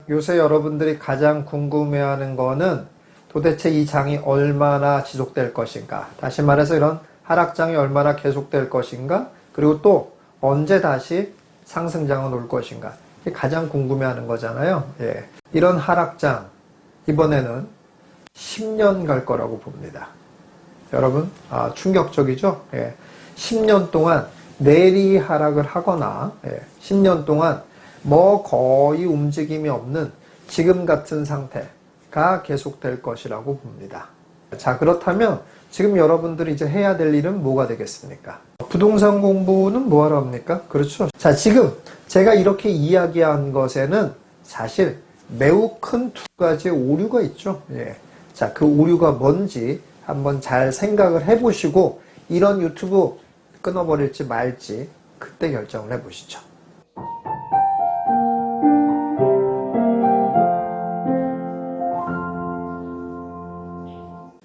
요새 여러분들이 가장 궁금해하는 거는 도대체 이 장이 얼마나 지속될 것인가? 다시 말해서 이런 하락장이 얼마나 계속될 것인가? 그리고 또 언제 다시 상승장은 올 것인가? 이게 가장 궁금해하는 거잖아요. 예. 이런 하락장 이번에는 10년 갈 거라고 봅니다. 여러분, 충격적이죠? 예. 10년 동안 내리 하락을 하거나 10년 동안 뭐 거의 움직임이 없는 지금 같은 상태가 계속될 것이라고 봅니다. 자, 그렇다면 지금 여러분들이 이제 해야 될 일은 뭐가 되겠습니까? 부동산 공부는 뭐하러 합니까? 그렇죠. 자, 지금 제가 이렇게 이야기한 것에는 사실 매우 큰 두 가지의 오류가 있죠. 예. 자, 그 오류가 뭔지 한번 잘 생각을 해보시고 이런 유튜브 끊어버릴지 말지 그때 결정을 해보시죠.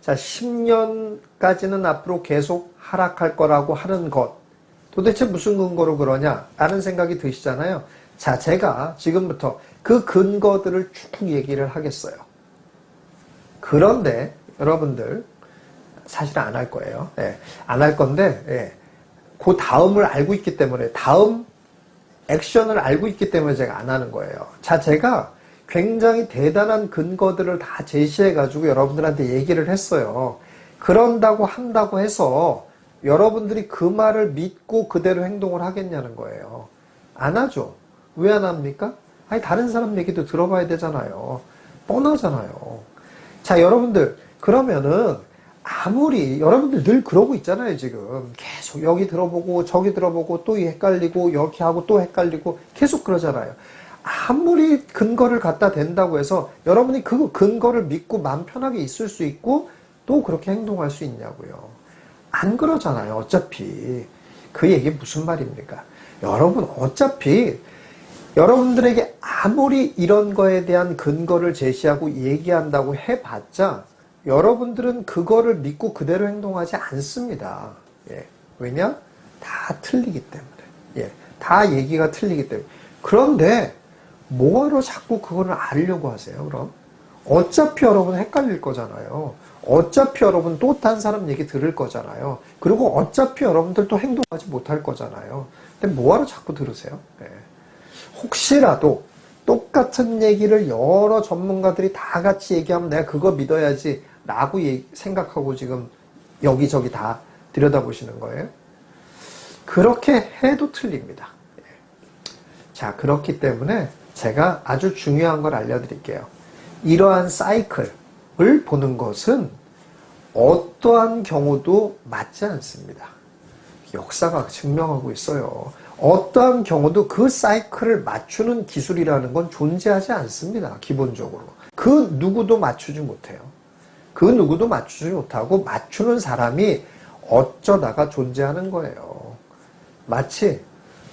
자, 10년까지는 앞으로 계속 하락할 거라고 하는 것. 도대체 무슨 근거로 그러냐? 라는 생각이 드시잖아요. 자, 제가 지금부터 그 근거들을 쭉 얘기를 하겠어요. 그런데 여러분들 사실 안 할 거예요. 예, 안 할 건데 그 다음을 알고 있기 때문에 다음 액션을 알고 있기 때문에 제가 안 하는 거예요. 자, 제가 굉장히 대단한 근거들을 다 제시해가지고 여러분들한테 얘기를 했어요. 그런다고 한다고 해서 여러분들이 그 말을 믿고 그대로 행동을 하겠냐는 거예요. 안 하죠. 왜 안 합니까? 아니, 다른 사람 얘기도 들어봐야 되잖아요. 뻔하잖아요. 자, 여러분들, 그러면은 아무리 여러분들 늘 그러고 있잖아요. 지금 계속 여기 들어보고 저기 들어보고 또 헷갈리고 이렇게 하고 또 헷갈리고 계속 그러잖아요. 아무리 근거를 갖다 댄다고 해서 여러분이 그 근거를 믿고 마음 편하게 있을 수 있고 또 그렇게 행동할 수 있냐고요. 안 그러잖아요. 어차피 그 얘기 무슨 말입니까? 여러분, 어차피 여러분들에게 아무리 이런 거에 대한 근거를 제시하고 얘기한다고 해봤자 여러분들은 그거를 믿고 그대로 행동하지 않습니다. 예. 왜냐? 다 틀리기 때문에. 예. 다 얘기가 틀리기 때문에. 그런데 뭐하러 자꾸 그거를 알려고 하세요, 그럼? 어차피 여러분 헷갈릴 거잖아요. 어차피 여러분 또 딴 사람 얘기 들을 거잖아요. 그리고 어차피 여러분들 또 행동하지 못할 거잖아요. 근데 뭐하러 자꾸 들으세요? 예. 혹시라도 똑같은 얘기를 여러 전문가들이 다 같이 얘기하면 내가 그거 믿어야지 라고 생각하고 지금 여기저기 다 들여다보시는 거예요. 그렇게 해도 틀립니다. 자, 그렇기 때문에 제가 아주 중요한 걸 알려드릴게요. 이러한 사이클을 보는 것은 어떠한 경우도 맞지 않습니다. 역사가 증명하고 있어요. 어떠한 경우도 그 사이클을 맞추는 기술이라는 건 존재하지 않습니다. 기본적으로. 그 누구도 맞추지 못해요. 그 누구도 맞추지 못하고 맞추는 사람이 어쩌다가 존재하는 거예요. 마치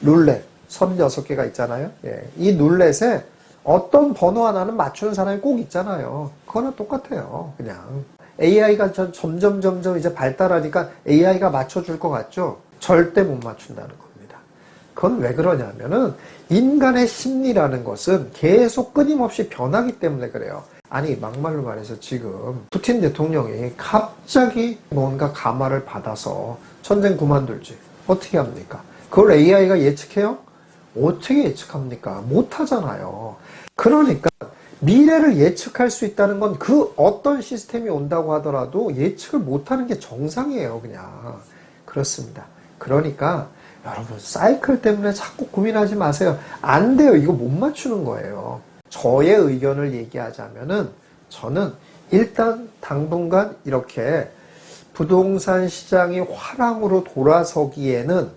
룰렛 36개가 있잖아요. 예. 이 룰렛에 어떤 번호 하나는 맞추는 사람이 꼭 있잖아요. 그거나 똑같아요. 그냥 AI가 점점 이제 발달하니까 AI가 맞춰줄 것 같죠? 절대 못 맞춘다는 겁니다. 그건 왜 그러냐면은 인간의 심리라는 것은 계속 끊임없이 변하기 때문에 그래요. 아니, 막말로 말해서 지금 푸틴 대통령이 갑자기 뭔가 감화를 받아서 전쟁 그만둘지 어떻게 합니까? 그걸 AI가 예측해요? 어떻게 예측합니까? 못하잖아요. 그러니까 미래를 예측할 수 있다는 건 그 어떤 시스템이 온다고 하더라도 예측을 못하는 게 정상이에요. 그냥 그렇습니다. 그러니까 여러분, 사이클 때문에 자꾸 고민하지 마세요. 안 돼요. 이거 못 맞추는 거예요. 저의 의견을 얘기하자면은 저는 일단 당분간 이렇게 부동산 시장이 화랑으로 돌아서기에는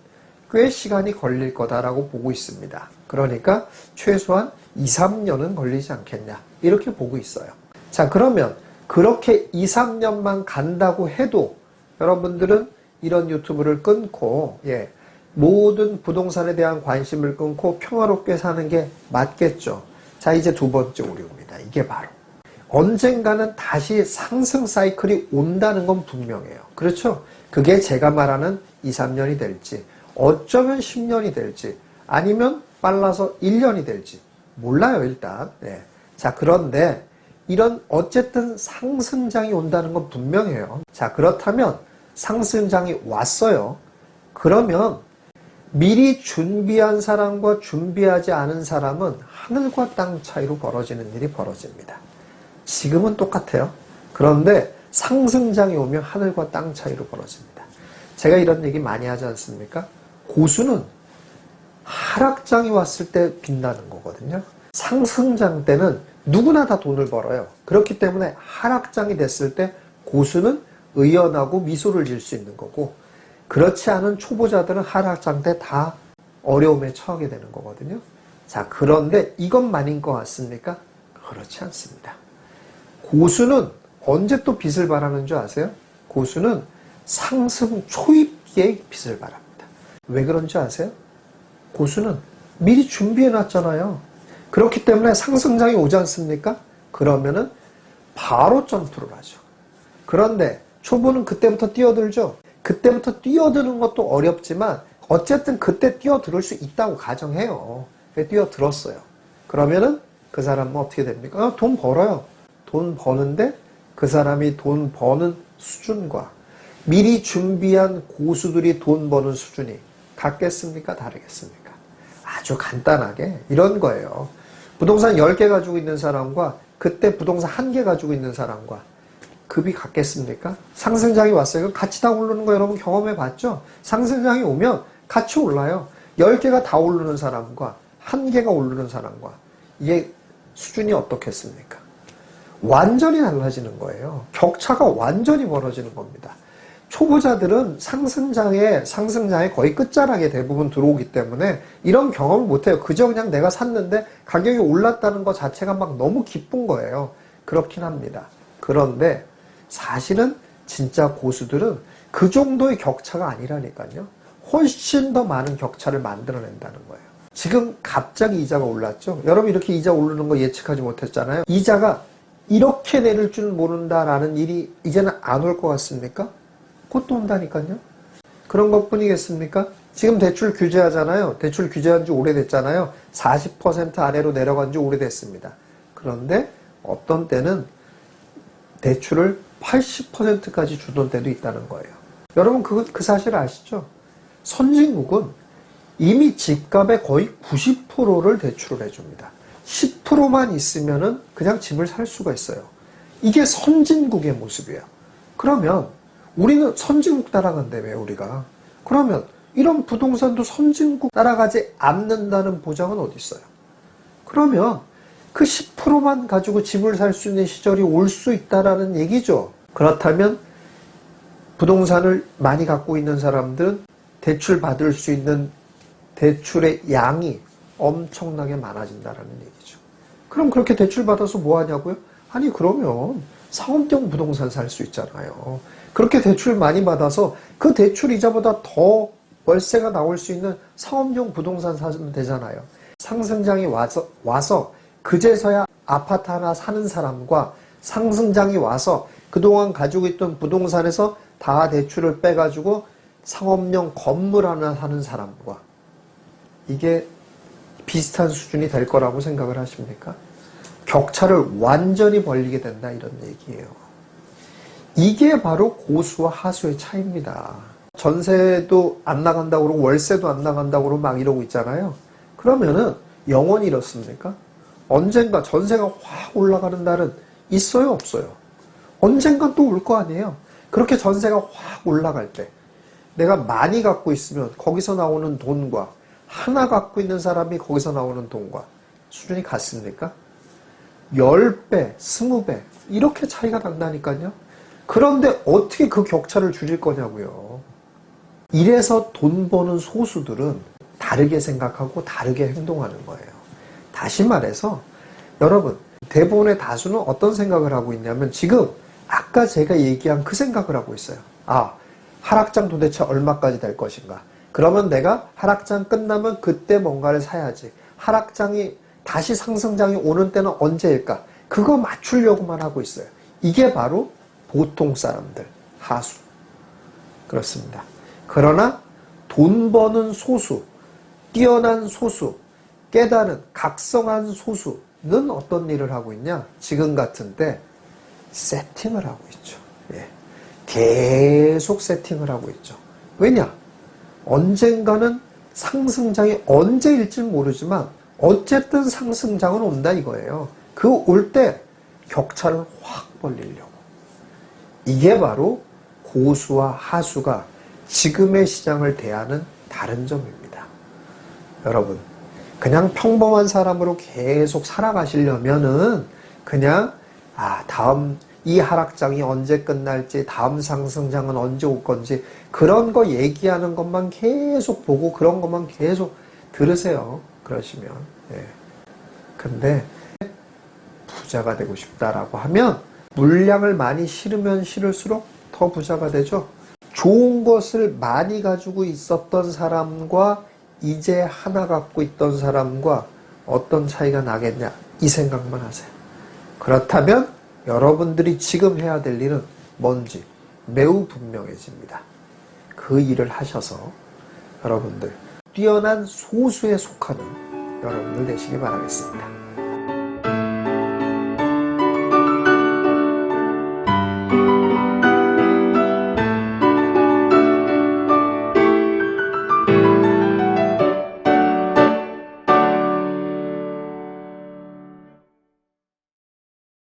꽤 시간이 걸릴 거다라고 보고 있습니다. 그러니까 최소한 2, 3년은 걸리지 않겠냐 이렇게 보고 있어요. 자, 그러면 그렇게 2, 3년만 간다고 해도 여러분들은 이런 유튜브를 끊고 모든 부동산에 대한 관심을 끊고 평화롭게 사는 게 맞겠죠. 자, 이제 두 번째 오류입니다. 이게 바로 언젠가는 다시 상승 사이클이 온다는 건 분명해요. 그렇죠? 그게 제가 말하는 2, 3년이 될지 어쩌면 10년이 될지 아니면 빨라서 1년이 될지 몰라요. 일단 자, 그런데 이런 어쨌든 상승장이 온다는 건 분명해요. 자, 그렇다면 상승장이 왔어요. 그러면 미리 준비한 사람과 준비하지 않은 사람은 하늘과 땅 차이로 벌어지는 일이 벌어집니다. 지금은 똑같아요. 그런데 상승장이 오면 하늘과 땅 차이로 벌어집니다. 제가 이런 얘기 많이 하지 않습니까? 고수는 하락장이 왔을 때 빛나는 거거든요. 상승장 때는 누구나 다 돈을 벌어요. 그렇기 때문에 하락장이 됐을 때 고수는 의연하고 미소를 지을 수 있는 거고, 그렇지 않은 초보자들은 하락장 때 다 어려움에 처하게 되는 거거든요. 자, 그런데 이것만인 것 같습니까? 그렇지 않습니다. 고수는 언제 또 빛을 발하는 줄 아세요? 고수는 상승 초입기에 빛을 발합니다. 왜 그런 줄 아세요? 고수는 미리 준비해 놨잖아요. 그렇기 때문에 상승장이 오지 않습니까? 그러면은 바로 점프를 하죠. 그런데 초보는 그때부터 뛰어들죠. 그때부터 뛰어드는 것도 어렵지만 어쨌든 그때 뛰어들 수 있다고 가정해요. 뛰어들었어요. 그러면은 그 사람은 어떻게 됩니까? 돈 벌어요. 돈 버는데 그 사람이 돈 버는 수준과 미리 준비한 고수들이 돈 버는 수준이 같겠습니까? 다르겠습니까? 아주 간단하게 이런 거예요. 부동산 10개 가지고 있는 사람과 그때 부동산 1개 가지고 있는 사람과 급이 같겠습니까? 상승장이 왔어요. 같이 다 오르는 거 여러분 경험해 봤죠? 상승장이 오면 같이 올라요. 10개가 다 오르는 사람과 1개가 오르는 사람과 이게 수준이 어떻겠습니까? 완전히 달라지는 거예요. 격차가 완전히 벌어지는 겁니다. 초보자들은 상승장에 거의 끝자락에 대부분 들어오기 때문에 이런 경험을 못해요. 그저 그냥 내가 샀는데 가격이 올랐다는 것 자체가 막 너무 기쁜 거예요. 그렇긴 합니다. 그런데 사실은 진짜 고수들은 그 정도의 격차가 아니라니까요. 훨씬 더 많은 격차를 만들어낸다는 거예요. 지금 갑자기 이자가 올랐죠. 여러분 이렇게 이자 오르는 거 예측하지 못했잖아요. 이자가 이렇게 내릴 줄 모른다라는 일이 이제는 안 올 것 같습니까? 곧 또 온다니까요. 그런 것뿐이겠습니까? 지금 대출 규제하잖아요. 대출 규제한 지 오래됐잖아요. 40% 아래로 내려간 지 오래됐습니다. 그런데 어떤 때는 대출을 80%까지 주던 때도 있다는 거예요. 여러분 그 사실 아시죠? 선진국은 이미 집값의 거의 90%를 대출을 해줍니다. 10%만 있으면은 그냥 집을 살 수가 있어요. 이게 선진국의 모습이에요. 그러면 우리는 선진국 따라간다며 우리가. 그러면 이런 부동산도 선진국 따라가지 않는다는 보장은 어디 있어요? 그러면 그 10%만 가지고 집을 살 수 있는 시절이 올 수 있다라는 얘기죠. 그렇다면 부동산을 많이 갖고 있는 사람들은 대출 받을 수 있는 대출의 양이 엄청나게 많아진다라는 얘기죠. 그럼 그렇게 대출 받아서 뭐 하냐고요? 아니 그러면 상업용 부동산 살 수 있잖아요. 그렇게 대출 많이 받아서 그 대출 이자보다 더 월세가 나올 수 있는 상업용 부동산 사면 되잖아요. 상승장이 와서 그제서야 아파트 하나 사는 사람과 상승장이 와서 그동안 가지고 있던 부동산에서 다 대출을 빼가지고 상업용 건물 하나 사는 사람과 이게 비슷한 수준이 될 거라고 생각을 하십니까? 격차를 완전히 벌리게 된다 이런 얘기예요. 이게 바로 고수와 하수의 차이입니다. 전세도 안 나간다고 그러고 월세도 안 나간다고 그러고 막 이러고 있잖아요. 그러면은 영원히 이렇습니까? 언젠가 전세가 확 올라가는 날은 있어요 없어요? 언젠간 또 올 거 아니에요. 그렇게 전세가 확 올라갈 때 내가 많이 갖고 있으면 거기서 나오는 돈과 하나 갖고 있는 사람이 거기서 나오는 돈과 수준이 같습니까? 10배, 20배 이렇게 차이가 난다니까요. 그런데 어떻게 그 격차를 줄일 거냐고요. 이래서 돈 버는 소수들은 다르게 생각하고 다르게 행동하는 거예요. 다시 말해서 여러분 대부분의 다수는 어떤 생각을 하고 있냐면 지금 아까 제가 얘기한 그 생각을 하고 있어요. 아, 하락장 도대체 얼마까지 될 것인가? 그러면 내가 하락장 끝나면 그때 뭔가를 사야지. 하락장이 다시 상승장이 오는 때는 언제일까? 그거 맞추려고만 하고 있어요. 이게 바로 보통 사람들, 하수. 그렇습니다. 그러나 돈 버는 소수, 뛰어난 소수, 깨달은 각성한 소수, 어떤 일을 하고 있냐? 지금 같은 때 세팅을 하고 있죠. 예. 계속 세팅을 하고 있죠. 왜냐? 언젠가는 상승장이 언제일지 모르지만 어쨌든 상승장은 온다 이거예요. 그 올 때 격차를 확 벌리려고. 이게 바로 고수와 하수가 지금의 시장을 대하는 다른 점입니다. 여러분, 그냥 평범한 사람으로 계속 살아가시려면은 그냥 다음 이 하락장이 언제 끝날지, 다음 상승장은 언제 올 건지 그런 거 얘기하는 것만 계속 보고 그런 것만 계속 들으세요. 그러시면. 예. 근데 부자가 되고 싶다라고 하면 물량을 많이 실으면 실을수록 더 부자가 되죠. 좋은 것을 많이 가지고 있었던 사람과 이제 하나 갖고 있던 사람과 어떤 차이가 나겠냐 이 생각만 하세요. 그렇다면 여러분들이 지금 해야 될 일은 뭔지 매우 분명해집니다. 그 일을 하셔서 여러분들 뛰어난 소수에 속하는 여러분들 되시기 바라겠습니다.